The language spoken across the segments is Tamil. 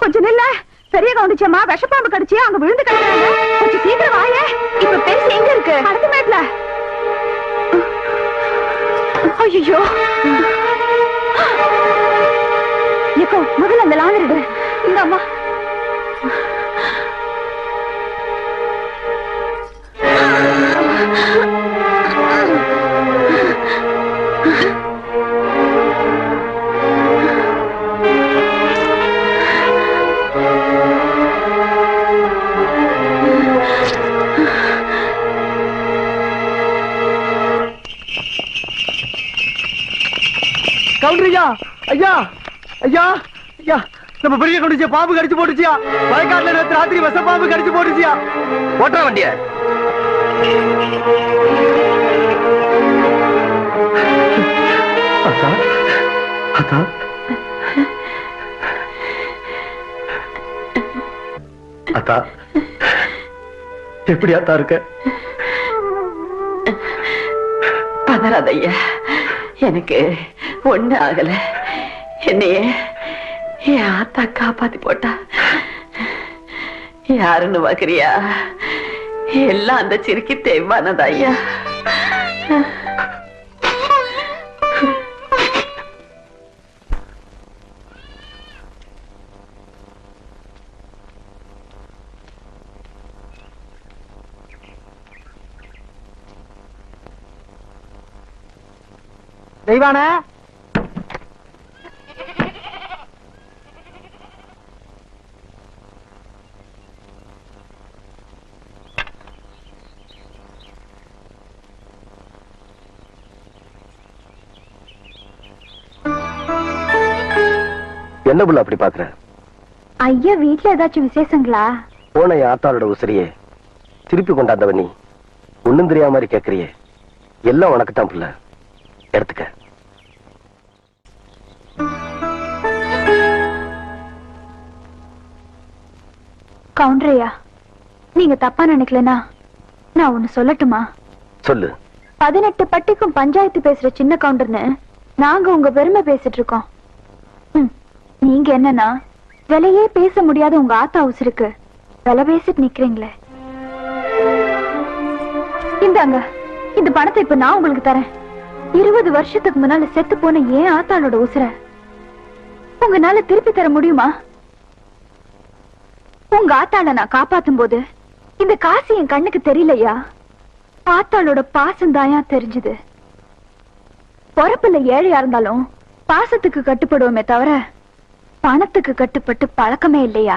கொஞ்சம் நில்ல. பெரிய கவுண்டிச்சம்மா விஷப்பாம்பு கடிச்சு அங்க விழுந்து கிடக்குறாங்க. கொஞ்சம் சீக்கிரம் வாயே. இப்ப பெருசு எங்க இருக்கு? அடுத்த மேட்ல. ஐயோ, ஏக்கோ முதல்ல அந்த லாந்தரிடு. இந்த அம்மா கவுண்டரியா, ஐயா ஐயா ஐயா, நம்ம பெரிய கவுண்டிச்சியா பாம்பு கடிச்சு போட்டுச்சியா. வயக்காட்டுல நேற்று ராத்திரி வச பாம்பு கடிச்சு போட்டுச்சியா. ஓட்டுற வண்டிய அக்கா அக்கா. அக்கா எப்படி அத்தா இருக்க? பதறாதையா, எனக்கு ஒண்ணு ஆகல. என்னைய என் ஆத்தா காப்பாத்தி போட்டா. யாருன்னு பாக்குறியா? எல்லாம் அந்த சிரிக்கி தேவானதா ஐயா. தெய்வான என்ன புள்ள அப்படி பாக்குற? ஐயா வீட்டுல ஏதாச்சும் விசேஷங்களா? போன ஆத்தாளோட உசிரியே திருப்பி கொண்டாந்தவ நீ ஒண்ணும் தெரியாம மாதிரி கேக்குறியே. எல்லாம் உனக்கு தான் புள்ள, எடுத்துக்க. கவுண்டரையா, நீங்க தப்பா நினைக்கலனா நான் ஒண்ணு சொல்லட்டுமா? சொல்லு. 18 பட்டிக்கும் பஞ்சாயத்து பேசுற சின்ன கவுண்டர்னு நாங்க உங்க பெருமை பேசிட்டு இருக்கோம். நீங்க என்னன்னா விலையே பேச முடியாத உங்க ஆத்தா உசுருக்கு விலை பேசிட்டு நிக்கிறீங்களே. இந்தாங்க, இந்த பணத்தை இப்ப நான் உங்களுக்கு தரேன். 20 வருஷத்துக்கு முன்னால செத்து போன ஏன் ஆத்தாளோட உசுர உங்களால திருப்பி தர முடியுமா? உங்க ஆத்தாள நான் காப்பாத்தும் போது இந்த காசு என் கண்ணுக்கு தெரியலையா? ஆத்தாளோட பாசம் தாயா தெரிஞ்சது. பொறப்புல ஏழையா இருந்தாலும் பாசத்துக்கு கட்டுப்படுவோமே தவிர பணத்துக்கு கட்டுப்பட்டு பழக்கமே இல்லையா?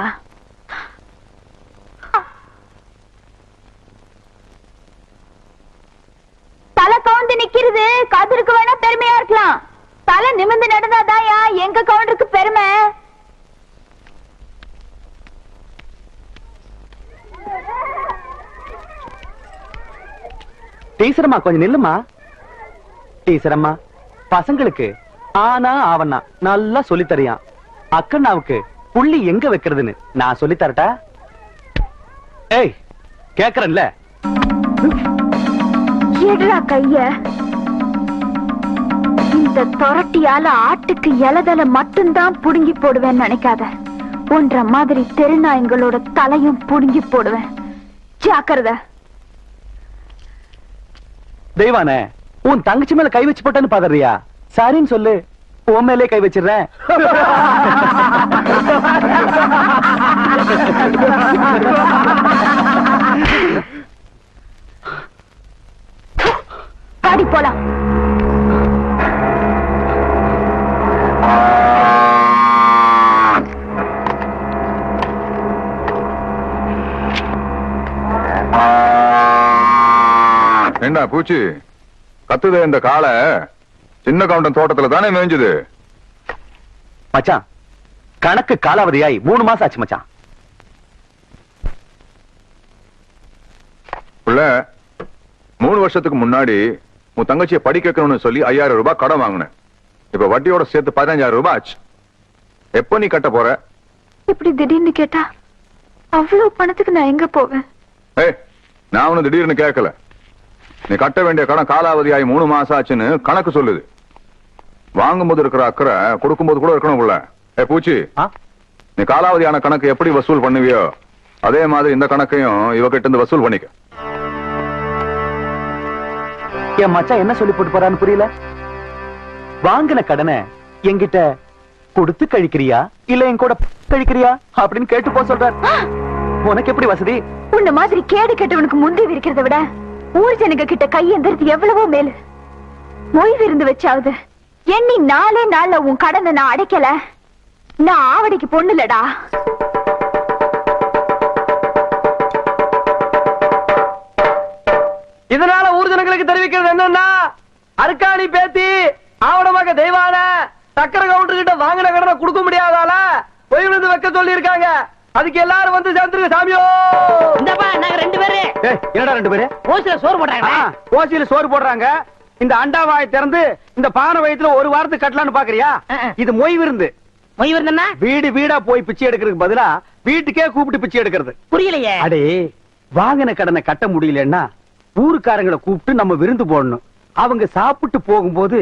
தலை கவுந்து நிக்கிறது கதிருக்கு வேணா பெருமையா இருக்கலாம். தலை நிமிர்ந்து நடந்தாதாயா எங்க கவுண்டருக்கு பெருமை. டீச்சரம்மா கொஞ்சம் நில்லுமா. டீச்சரம்மா, பசங்களுக்கு ஆனா ஆவண்ணா நல்லா சொல்லி தரியான். அக்கண்ணாவுக்கு புள்ளி எங்க வைக்கிறதுன்னு நான் சொல்லி தரட்டா? ஏய், கேக்குறேன்ல. எடுடா கைய. இந்த தொரட்டியால ஆட்டுக்கு இலதலை மட்டும்தான் புடுங்கி போடுவேன்னு நினைக்காத. ஒன்ற மாதிரி தெருநாயங்களோட தலையும் புடுங்கி போடுவேன். ஜாக்கிரதை. தெய்வானே, உன் தங்கச்சி மேல கை வச்சு போட்டேன்னு பாக்குறியா? சரின்னு சொல்லு, உன் மேலே கை வச்சிடுறேன். பாடி போலாம். என்ன பூச்சி கத்துது? இந்த காளை சின்ன கவுண்டன் தோட்டத்துல தானே மேய்ஞ்சது. மச்சான், கணக்கு காலாவதியாய் 3 மாசம் ஆச்சு மச்சான். புள்ள, 3 வருஷத்துக்கு முன்னாடி உன் தங்கச்சியை படிக்க வைக்கணும்னு சொல்லி 5000 ரூபாய் கடன் வாங்கினேன். இப்ப வட்டியோட சேர்த்து 15000 ரூபாய் ஆச்சு. எப்ப நீ கட்ட போற? இப்படி திடீர்னு கேட்டா அவ்வளவு பணத்துக்கு நான் எங்க போவேன்? நான் ஒண்ணு திடீர்னு கேட்கல. நீ கட்ட வேண்டிய கடன் காலாவதியாகி 3 மாசம் ஆச்சுன்னு கணக்கு சொல்லுது. வாங்கும்போது இருக்கிற அக்கறை கொடுக்கும்போது கூட இருக்கணும். பூச்சி, ஆ? நீ காலாவதியான கணக்கு எப்படி வசூல் பண்ணுவியோ அதே மாதிரி இந்த கணக்கையும் இவகிட்ட இருந்து வசூல் பண்ணிக்க. என் மச்சான் என்ன சொல்லி போட்டு போறான்னு புரியல. வாங்கின கடனை என்கிட்ட கொடுத்து கழிக்கிறியா இல்ல என் கூட கழிக்கிறியா அப்படின்னு கேட்டு போ சொல்றார். உனக்கு எப்படி வசதி? உன்ன மாதிரி கேடு கெட்டவனுக்கு முந்தி இருக்கிறத விட ஊர் ஜனங்க கிட்ட கையெந்திரது எவ்வளவோ மேலு. மொய் விருந்து வச்சாவது எண்ணி 4 நாள்ல உன் கடனை நான் அடைக்கல. நான் ஆவடிக்கு பொண்ணுலடா. இதனால ஊர் ஜனங்களுக்கு தெரிவிக்கிறது என்னன்னா, அருக்காணி பேத்தி ஆவணமாக தெய்வான சக்கர கவுண்டர் கிட்ட வாங்கின கடனை கொடுக்க முடியாதால பொய் விழுந்து வைக்க சொல்லி இருக்காங்க. அதுக்கு எல்லாரும் வந்து சேர்ந்துருங்க சாமியோ. இந்தப்பா நாங்க 2 பேரு என்னடா 2 பேரு ஓசில சோறு போடுறாங்க. ஓசியில சோறு போடுறாங்க. இந்த அண்டாவாயை திறந்து இந்த பானை வயித்துல ஒரு வாரத்துக்கு கட்டலான்னு பாக்குறியா? இது மொய் விருந்து. மொய் விருந்தா வீடு வீடா போய் பிச்சை எடுக்கிறதுக்கு பதிலா வீட்டுக்கே கூப்பிட்டு பிச்சை எடுக்கிறது. புரியலையே. அடே, வாங்கின கடனை கட்ட முடியலன்னா ஊருக்காரங்களை கூப்பிட்டு நம்ம விருந்து போடணும். அவங்க சாப்பிட்டு போகும்போது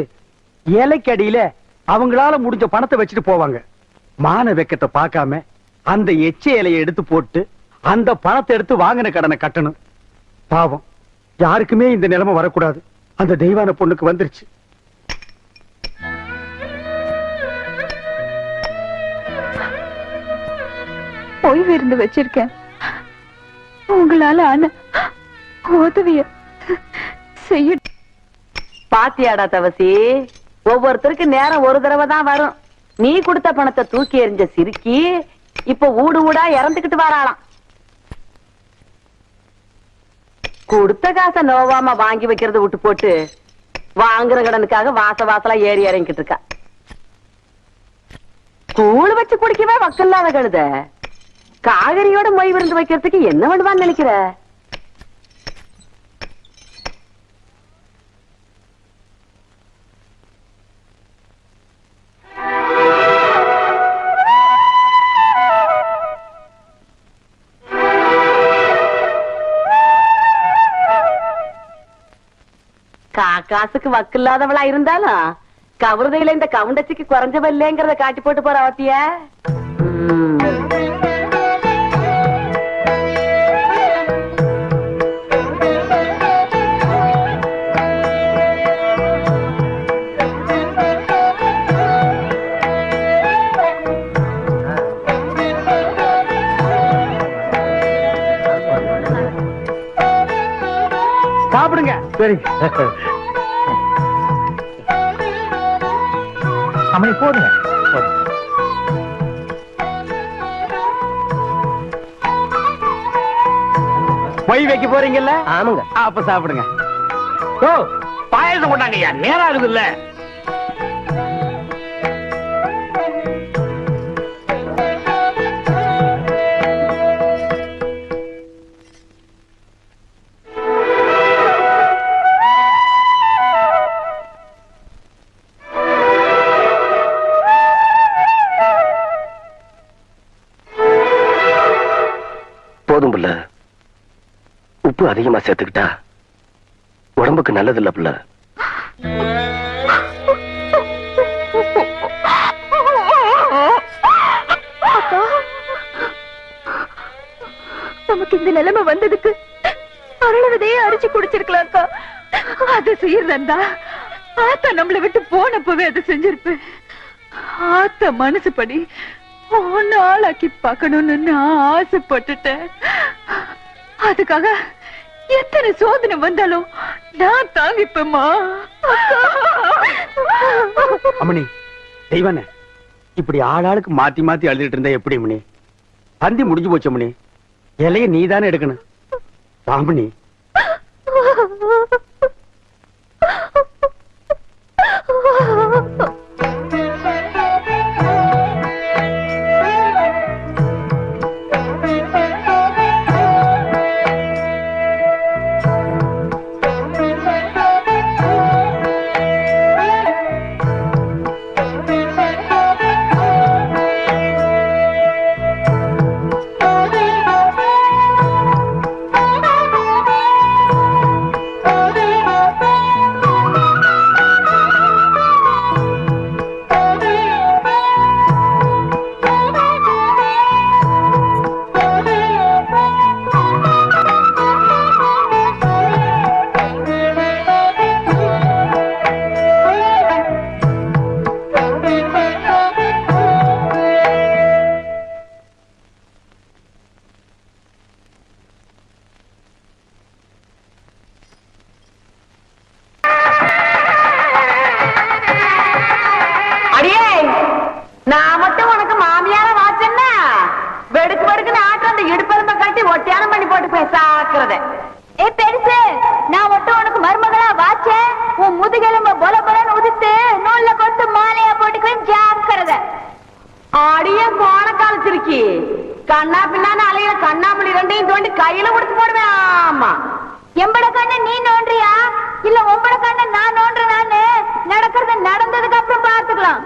இலைக்கடியில அவங்களால முடிஞ்ச பணத்தை வச்சுட்டு போவாங்க. மான வெக்கத்தை பார்க்காம அந்த எச்ச இலையை எடுத்து போட்டு அந்த பணத்தை எடுத்து வாங்கின கடனை கட்டணும். பாவம், யாருக்குமே இந்த நிலைமை வரக்கூடாது. அந்த தெய்வான பொண்ணுக்கு வந்துருச்சு. மொய் விருந்து வச்சிருக்கேன். உங்களால ஆன உதவிய செய்ய. பாத்தியாடா தவசி, ஒவ்வொருத்தருக்கு நேரம் ஒரு தடவை தான் வரும். நீ கொடுத்த பணத்தை தூக்கி எறிஞ்ச சிரிக்கி இப்ப ஊடு ஊடா இறந்துகிட்டு வராளாம். கொடுத்த காசை நோவாம வாங்கி வைக்கிறத விட்டு போட்டு வாங்குற கடனுக்காக வாசலா ஏறி இறங்கிட்டு இருக்கா. கூழ் வச்சு குடிக்கவே வக்கல்லாத கழுத காகரியோட மொய் விருந்து வைக்கிறதுக்கு என்ன பண்ணுவான்னு நினைக்கிற? காசுக்கு வக்கில்லாதவளா இருந்தாலும் கவுறுதையில இந்த கவுண்டச்சிக்கு குறைஞ்சவில்லைங்கிறத காட்டி போட்டு போற அவத்திய. சாப்பிடுங்க. சரி அம்மனி போடுங்க. மொய் வைக்க போறீங்கல்ல? ஆமாங்க. அப்ப சாப்பிடுங்க. ஓ, பாயசம் கொண்டாங்க ஐயா, நேரம் ஆகுது இல்ல. போதும் புள்ள, உப்பு அதிகமா சேர்த்துக்கிட்டா உடம்புக்கு நல்லது இல்ல புள்ள. நமக்கு இந்த நிலைமை வந்ததுக்கு அருளவதையே அரிச்சு குடிச்சிருக்கலாம் அக்கா. அது செய்யறதா ஆத்தா நம்மளை விட்டு போனப்பவே அதை செஞ்சிருப்பேன். ஆத்தா மனசுப்படி ஒன்னு ஆளாக்கி பார்க்கணும்னு நான் ஆசைப்பட்டுட்டேன். அதுக்காக எத்தனை சோதனை வந்தாலும் நான் தாங்கிப்பேம்மா. அம்மணி, தெய்வானே, இப்படி ஆளாளுக்கு மாத்தி மாத்தி அழுதுட்டு இருந்தா எப்படி மணி? பந்தி முடிஞ்சு போச்சு மணி. இலைய நீதானே எடுக்கணும். பாமணி. இடுப்பெரும்ப கட்டி ஒட்டியானம் பண்ணி போட்டு போய் சாக்குறத. ஏ பெருசு, நான் மட்டும் உனக்கு மருமகளா வாச்சேன், உன் முதுகெலும்ப பொல பொலன்னு உதித்து நூல்ல கொத்து மாலையா போட்டுக்குவேன் ஜாக்கிரத. ஆடிய கோண காலச்சிருக்கி கண்ணா பின்னான்னு அலையில கண்ணாமணி ரெண்டையும் தோண்டி கையில கொடுத்து போடுவேன். ஆமா, எம்பட கண்ண நீ நோன்றியா இல்ல உம்பட கண்ண நான் நோன்றேனான்னு நடக்கிறது நடந்ததுக்கு அப்புறம் பார்த்துக்கலாம்.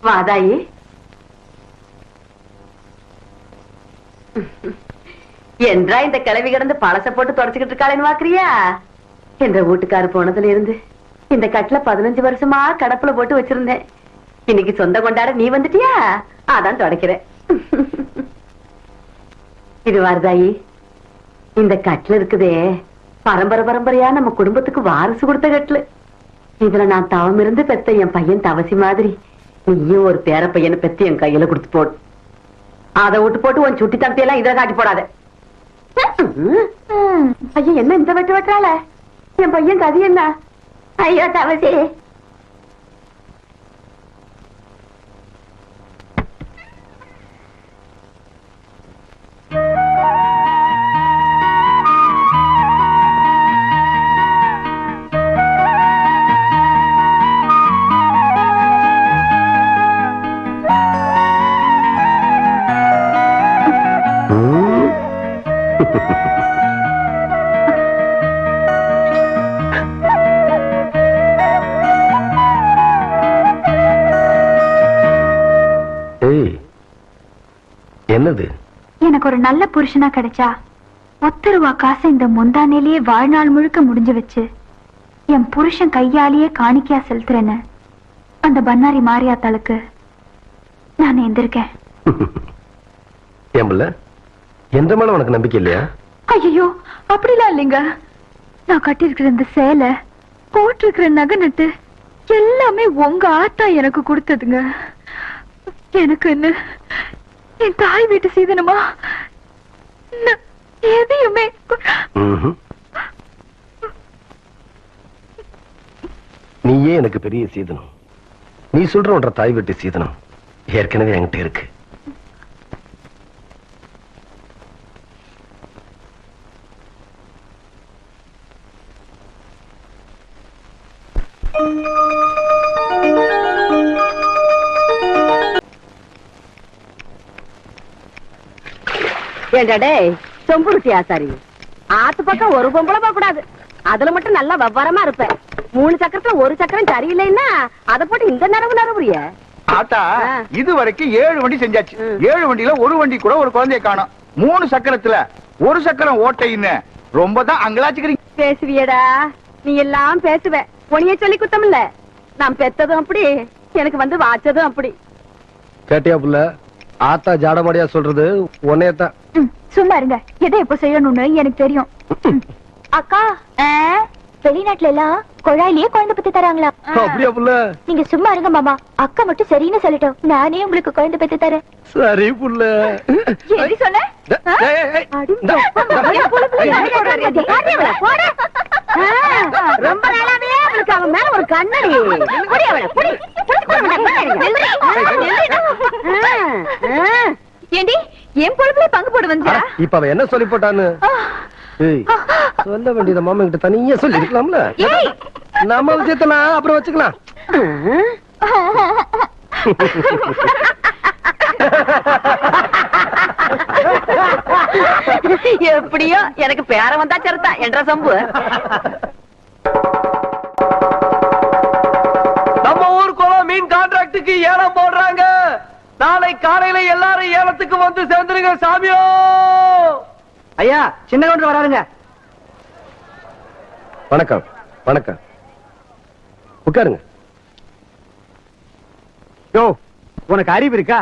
வாதாயி, என்றா இந்த கிளவி கிடந்து பழச போட்டு தொடச்சுக்கிட்டு இருக்காளேன்னு பாக்குறியா? என்ற வீட்டுக்காரு போனதுல இருந்து இந்த கட்டுல 15 வருஷமா கடப்புல போட்டு வச்சிருந்தேன். இன்னைக்கு சொந்த கொண்டாட நீ வந்துட்டியா, அதான் தொடக்கிறேன். இது வாரதாயி, இந்த கட்டுல இருக்குதே பரம்பரை பரம்பரையா நம்ம குடும்பத்துக்கு வாரிசு கொடுத்த கட்டுல. இதுல நான் தவம் இருந்து பெத்த என் பையன் தவசி மாதிரி நீயும் ஒரு பேர பையனை பெத்து என் கையில கொடுத்து போடு. அதை விட்டு போட்டு உன் சுட்டி தம்பி இதை காட்டி போடாத. ஐயா, என்ன இந்த வெட்டு வெட்டுறாள? என் பையன் கதி என்ன? ஐயோ தவசி, என்னது? எனக்கு ஒரு நல்ல புருஷனா கிடைச்சா 10 ரூபா காசை இந்த முந்தானேலேயே வாழ்நாள் முழுக்க முடிஞ்சு வச்சு என் புருஷன் கையாலேயே காணிக்கையா செலுத்துறேன்னு அந்த பன்னாரி மாரியாத்தாளுக்கு நான் எந்திருக்கேன். ஏம்பல்ல, எந்த மேல உனக்கு நம்பிக்கை இல்லையா? ஐயோ, அப்படிலாம் இல்லைங்க. நான் கட்டிருக்கிற இந்த சேலை, போட்டிருக்கிற நகை நட்டு எல்லாமே உங்க ஆத்தா எனக்கு கொடுத்ததுங்க. எனக்கு என்ன என் தாய் வீட்டு சீதனமா எதையுமே. நீயே எனக்கு பெரிய சீதனம். நீ சொல்ற ஒன்ற தாய் வீட்டு சீதனம் ஏற்கனவே என்கிட்ட இருக்கு. ஏண்டா டேய், சொம்புருட்டி ஆசாரி, ஆத்து பக்கம் ஒரு பொம்பளை போக கூடாது. அதுல மட்டும் நல்லா விவரமா இருப்பேன். 3 சக்கரத்துல ஒரு சக்கரம் சரியில்லைன்னா அதை போட்டு இந்த நரவுறிய. ஆத்தா, இது வரைக்கும் 7 வண்டி செஞ்சாச்சு. 7 வண்டியில ஒரு வண்டி கூட ஒரு குழந்தைய காணோம். 3 சக்கரத்துல ஒரு சக்கரம் ஓட்டைன்னு ரொம்ப தான் அங்கலாச்சுக்கிறீங்க. பேசுவியடா, நீ எல்லாம் பேசுவ. உனிய சொல்லி குத்தம் இல்ல. நான் பெத்ததும் அப்படி, எனக்கு வந்து வாச்சதும் அப்படி. கேட்டியா புள்ள? ஆத்தா ஜாடமாடியா சொல்றது உன்னையத்தான். சும்மா இருங்க. எதை எப்ப செய்யணும்னு எனக்கு தெரியும். அக்கா, வெளிநாட்டுல எல்லாம் குழாயிலேயே குழந்தை பத்தி தராங்களா? அப்படியா புள்ள? நீங்க சும்மா இருங்க மாமா. அக்கா மட்டும் சரின்னு சொல்லிட்டோம், நானே உங்களுக்கு குழந்தை பத்தி தரேன். சரி புள்ள. எப்படி சொன்ன? ரொம்ப நாளாவே அவளுக்கு அவன் மேல ஒரு கண்ணடி. ஏண்டி, என் பொழுப்புல பங்கு போடு வந்தா? இப்ப அவ என்ன சொல்லி போட்டான்னு சொல்ல வேண்டியத மாமா கிட்ட தனியா சொல்லி இருக்கலாம்ல. நம்ம விஷயத்த நான் அப்புறம் வச்சுக்கலாம். எப்படியோ எனக்கு பேர வந்தா சரிதான் என்ற சம்பு. நம்ம ஊர் குளம் மீன் கான்ட்ராக்டுக்கு ஏலம் போடுறாங்க. நாளை காலையில எல்லாரும் ஏலத்துக்கு வந்து சேர்ந்துருங்க சாமியோ. ஐயா, சின்ன கவுண்டர் வராருங்க. வணக்கம். வணக்கம். உட்காருங்க. யோ, உனக்கு அறிவு இருக்கா?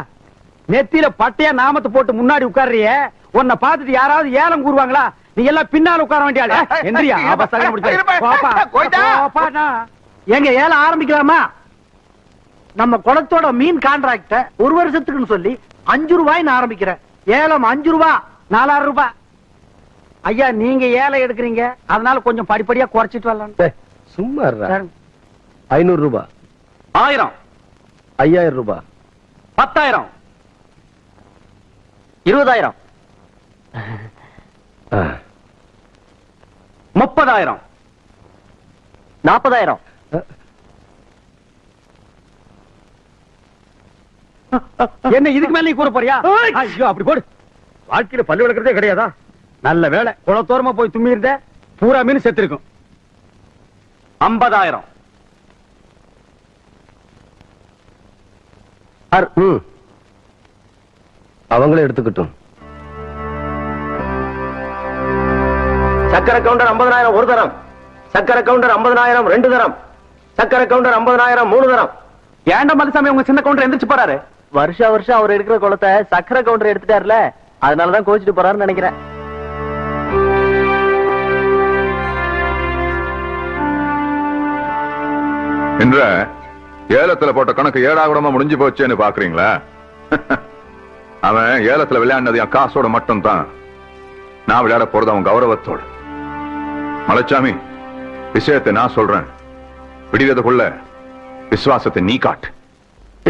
நெத்தியில பட்டையா நாமத்தை போட்டு முன்னாடி உட்கார்றியே, உன்னை பார்த்துட்டு யாராவது ஏலம் கூறுவாங்களா? நீ எல்லாம் பின்னால உட்கார வேண்டிய ஆளு. எந்திரியா, அவசரம் முடிச்சு. போப்பா, போப்பா. எங்க ஏலம் ஆரம்பிக்கலாமா? நம்ம குளத்தோட மீன் கான்ட்ராக்ட 1 வருஷத்துக்குன்னு சொல்லி 5 ரூபாய்ன்னு ஆரம்பிக்கிறேன். ஏலம் 5 ரூபாய், 4000 ரூபாய். ஐயா, நீங்க ஏலம் எடுக்கிறீங்க, அதனால கொஞ்சம் படிப்படியா குறைச்சிட்டு வரலாம். டேய், சும்மா இருடா. 500 ரூபாய், 1000, 5000 ரூபாய், 10,000, 20,000, ஆ, 30,000, 40,000. என்ன இதுக்கு மேல நீ கூற போறியா? ஐயோ, அப்படி போடு. வாழ்க்கையில பல்லு விளக்குறதே கிடையாதா? நல்ல வேலை, குளத்தோரமா போய் தும்மி இருந்த, பூரா மீன் செத்து இருக்கும். 50,000. அவங்களே எடுத்துக்கிட்டும். சக்கரை கவுண்டர் 50,000 ஒரு தரம், சக்கரை கவுண்டர் 50,000 2 தரம், சக்கரை கவுண்டர் 50,000 3 தரம். ஏண்ட மதுசாமி உங்க சின்ன கவுண்டர் எந்திரிச்சு போறாரு? வருஷம் அவர் எடுக்கிற குளத்தை சக்கரை கவுண்டர் எடுத்துட்டாருல, அதனாலதான் கோச்சிட்டு போறாருன்னு நினைக்கிறேன். என்ற ஏலத்துல போட்ட கணக்கு ஏடாகுடமா முடிஞ்சு போச்சேன்னு பாக்குறீங்களா? அவன் ஏலத்துல விளையாடினது என் காசோட மட்டும் தான். நான் விளையாட போறது அவன் கௌரவத்தோடு. மலைச்சாமி, விஷயத்தை நான் சொல்றேன். விடியறதுக்குள்ள விசுவாசத்தை நீ காட்டு.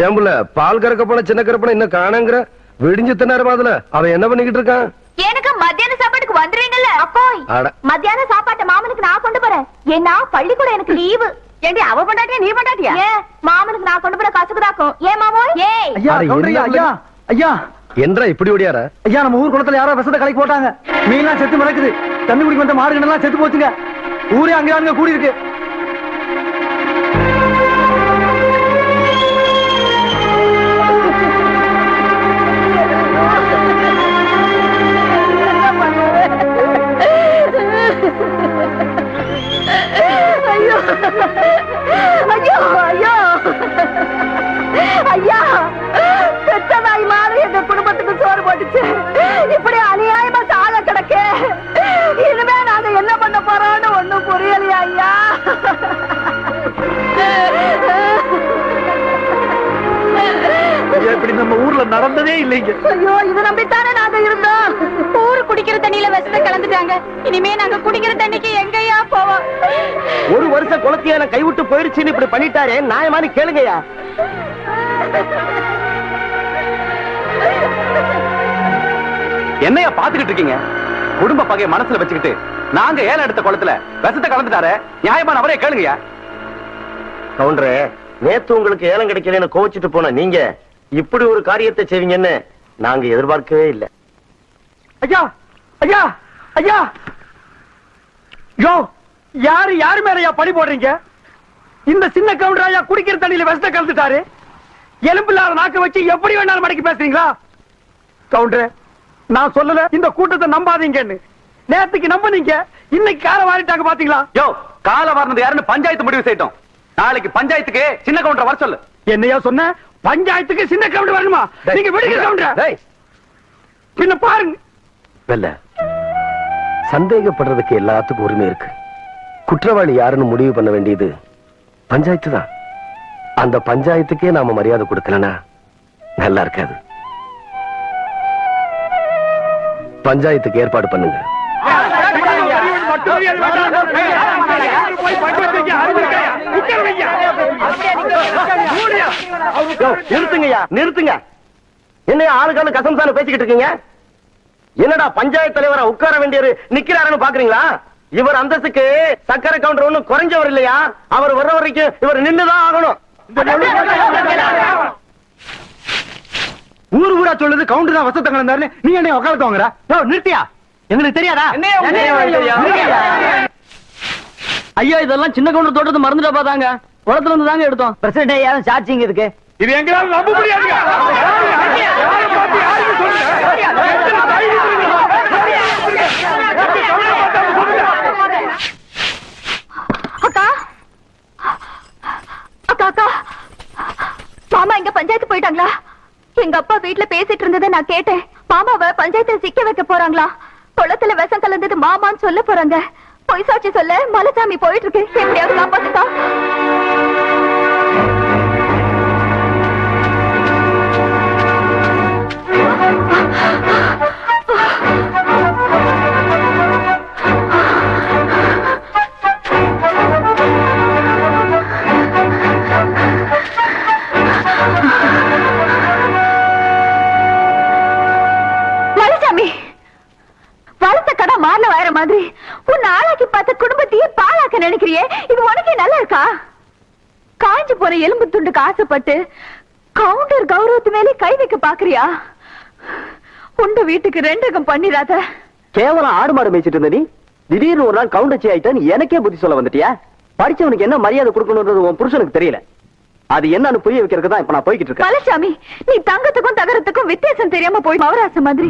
ஏம்புல பால் கறக்க போன சின்ன கரப்பன இன்னும் காணங்கிற விடிஞ்சு தின்னாரு. அதுல அவன் என்ன பண்ணிக்கிட்டு இருக்கான்? எனக்கு மத்தியான சாப்பாட்டுக்கு வந்துருவீங்கல்ல அக்கோய்? அட. மத்தியான சாப்பாட்டை மாமனுக்கு நான் கொண்டு போறேன். ஏன்னா பள்ளிக்கூடம் எனக்கு லீவு. ஏண்டி அவ பண்ணாட்டியா நீ பண்ணாட்டியா? ஏன் மாமனுக்கு நான் கொண்டு போற கசக்குதாக்கும். ஏன் மாமோய்? ஏய் ஐயா, அட, கவுண்டரையா, என்ன ஐயா, ஐயா, என்றா இப்படி ஓடியார? ஐயா, நம்ம ஊர் குளத்துல யாரோ விஷத்தை கலக்கி போட்டாங்க. மீன்லாம் செத்து மிதக்குது. தண்ணி குடிக்க வந்த மாடு எல்லாம் செத்து போச்சுங்க. ஊரே அங்க கூடி இருக்கு. ஐயோ ஐயோ ஐயோ ஐயா, பெத்த நாய் மாதிரி எங்க குடும்பத்துக்கு சோறு போட்டுச்சு. இப்படி அநியாயமா சாக கிடக்கு. இனிமே நாங்க என்ன பண்ண போறோம்னு ஒண்ணும் புரியலையா ஐயா? இப்படி நம்ம ஊர்ல நடந்ததே இல்லைங்க. ஐயோ, இதை நம்பித்தானே நாங்க இருந்தோம். ஊரு குடிக்கிற தண்ணியில விஷத்தை கலந்துட்டாங்க. இனிமே நாங்க குடிக்கிற தண்ணிக்கு எங்கயா போவோம்? 1 வருஷம் குளத்தியால கைவிட்டு போயிருச்சுன்னு இப்படி பண்ணிட்டாரே, நியாயமானு கேளுங்கயா. என்னையா பாத்துக்கிட்டு இருக்கீங்க? குடும்ப பகைய மனசுல வச்சுக்கிட்டு நாங்க ஏலம் எடுத்த குளத்துல விஷத்தை கலந்துட்டாரு. நியாயமான அவரே கேளுங்கயா. கவுண்டரே, நேத்து உங்களுக்கு ஏலம் கிடைக்கலன்னு கோச்சிட்டு போன நீங்க இப்படி ஒரு காரியத்தை செய்வீங்கன்னு நாங்க எதிர்பார்க்கவே இல்லை. ஐயா, ஐயா, ஐயா, யோ, யாரு மேலயா பழி போடுறீங்க? இந்த சின்ன கவுண்டர் ஐயா குடிக்கிற தண்ணியில விஷத்தை கலந்துட்டாரு. எலும்பில்லாத நாக்க வச்சு எப்படி வேணாலும் மடக்கி பேசுறீங்களா? கவுண்டர், நான் சொல்லல இந்த கூட்டத்தை நம்பாதீங்கன்னு. நேத்துக்கு நம்பினீங்க, இன்னைக்கு கால வாரிட்டாங்க பாத்தீங்களா? யோ, கால வாரினது யாருன்னு பஞ்சாயத்து முடிவு செய்யட்டும். நாளைக்கு பஞ்சாயத்துக்கு சின்ன கவுண்டர் வர சொல்லு. என்னையா சொன்ன? பஞ்சாயத்துக்கு சின்ன கவுண்டர் வரணுமா? நீங்க விடுங்க கவுண்டர். பின்ன பாருங்க. வெல்ல, சந்தேகப்படுறதுக்கு எல்லாத்துக்கும் உரிமை இருக்கு. குற்றவாளி யாருன்னு முடிவு பண்ண வேண்டியது பஞ்சாயத்து தான். அந்த பஞ்சாயத்துக்கே நாம மரியாதை கொடுக்கலனா நல்லா இருக்காது. பஞ்சாயத்துக்கு ஏற்பாடு பண்ணுங்க. நிறுத்துங்கய்யா, நிறுத்துங்க. என்னையா ஆளுக்கான கசம்சான பேசிக்கிட்டு இருக்கீங்க? என்னடா பஞ்சாயத்து தலைவரை உட்கார வேண்டியவர் நிக்கிறாருன்னு பாக்குறீங்களா? இவர் அந்தஸ்துக்கு சக்கரை கவுண்டர் ஒண்ணும் குறைஞ்சவர் இல்லையா? அவர் வர்ற வரைக்கும் இவர் நின்னுதான் ஆகணும். ஊரு ஊரா சொல்லுது கவுண்டர் தான் வசத்த கலந்தாரு. நீ என்ன உட்காந்து வாங்குற? நிறுத்தியா? எங்களுக்கு தெரியாதா? ஐயா, இதெல்லாம் சின்ன கவுண்டர் தோட்டத்தை மறந்துட்டா பாத்தாங்க. குளத்துல இருந்து தாங்க எடுத்தோம். பிரசிடண்ட் யாரும் சாட்சிங்க இருக்கு. இது எங்களால நம்ப முடியாதுங்க. அக்கா, வீட்டுல பேசிட்டு இருந்ததை நான் கேட்டேன். மாமாவை பஞ்சாயத்துல சிக்க வைக்க போறாங்களா? குளத்துல விஷம் கலந்தது மாமான்னு சொல்ல போறாங்க. பொய் சாட்சி சொல்ல மலைச்சாமி போயிட்டு இருக்கு. எப்படியாவது காப்பாத்துக்கா. வளர்த்த கடை மாறல வர மாதிரி உன் ஆளாக்கி பார்த்த குடும்பத்தையே பாழாக்க நினைக்கிறியே, இது உனக்கே நல்லா இருக்கா? காஞ்சி போற எலும்பு துண்டுக்கு ஆசைப்பட்டு கவுண்டர் கௌரவத்து மேலே கை வைக்க பாக்குறியா? உண்ட வீட்டுக்கு ரெண்டகம் பண்ணிராத. கேவலம் ஆடு மாடு மேய்ச்சிட்டு இருந்த நீ திடீர்னு ஒரு நாள் கவுண்டச்சி ஆயிட்டான்னு எனக்கே புத்தி சொல்ல வந்துட்டியா? படிச்சவனுக்கு என்ன மரியாதை கொடுக்கணும்ன்றது உன் புருஷனுக்கு தெரியல. அது என்னன்னு புரிய வைக்கிறதுக்கு தான் இப்ப நான் போய்கிட்டு இருக்கேன். மலைச்சாமி, நீ தங்கத்துக்கும் தகரத்துக்கும் வித்தியாசம் தெரியாம போய் மவராச மாதிரி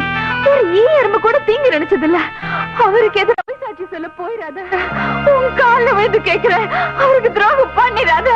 ஒரு ஈ எறும்பு கூட தீங்கு நினைச்சது இல்ல. அவருக்கு எது பொய் சாட்சி சொல்ல போயிடாத. உன் கால்ல விழுந்து கேக்குற, அவருக்கு துரோகம் பண்ணிடாத.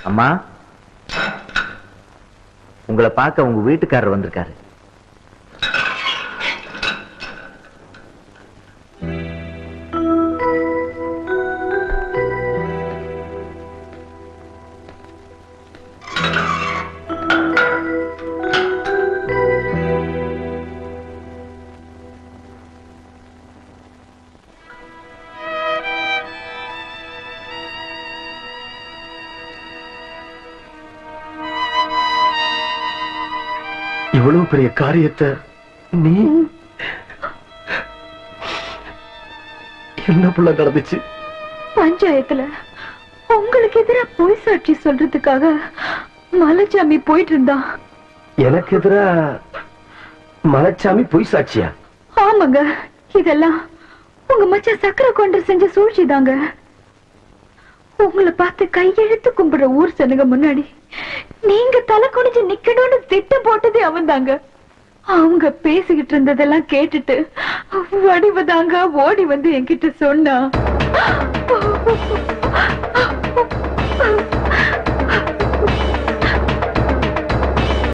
அம்மா, உங்களை பார்க்க உங்க வீட்டுக்காரர் வந்திருக்காரு. இவ்வளவு பெரிய காரியத்தை நீ என்ன புள்ள நடந்துச்சு? பஞ்சாயத்துல உங்களுக்கு எதிரா பொய் சாட்சி சொல்றதுக்காக மலைச்சாமி போயிட்டு இருந்தான். எனக்கு எதிரா மலைச்சாமி பொய் சாட்சியா? ஆமாங்க, இதெல்லாம் உங்க மச்சான் சக்கரை கொண்டு செஞ்ச சூழ்ச்சிதாங்க. உங்களை பார்த்து கையெழுத்து கும்பிடுற ஊர் சனங்க முன்னாடி நீங்க தலை குனிஞ்சு நிக்கணும்னு திட்டம் போட்டதே அவன் தாங்க. அவங்க பேசிக்கிட்டு இருந்ததெல்லாம் கேட்டுட்டு வடிவதாங்க ஓடி வந்து என்கிட்ட சொன்னா.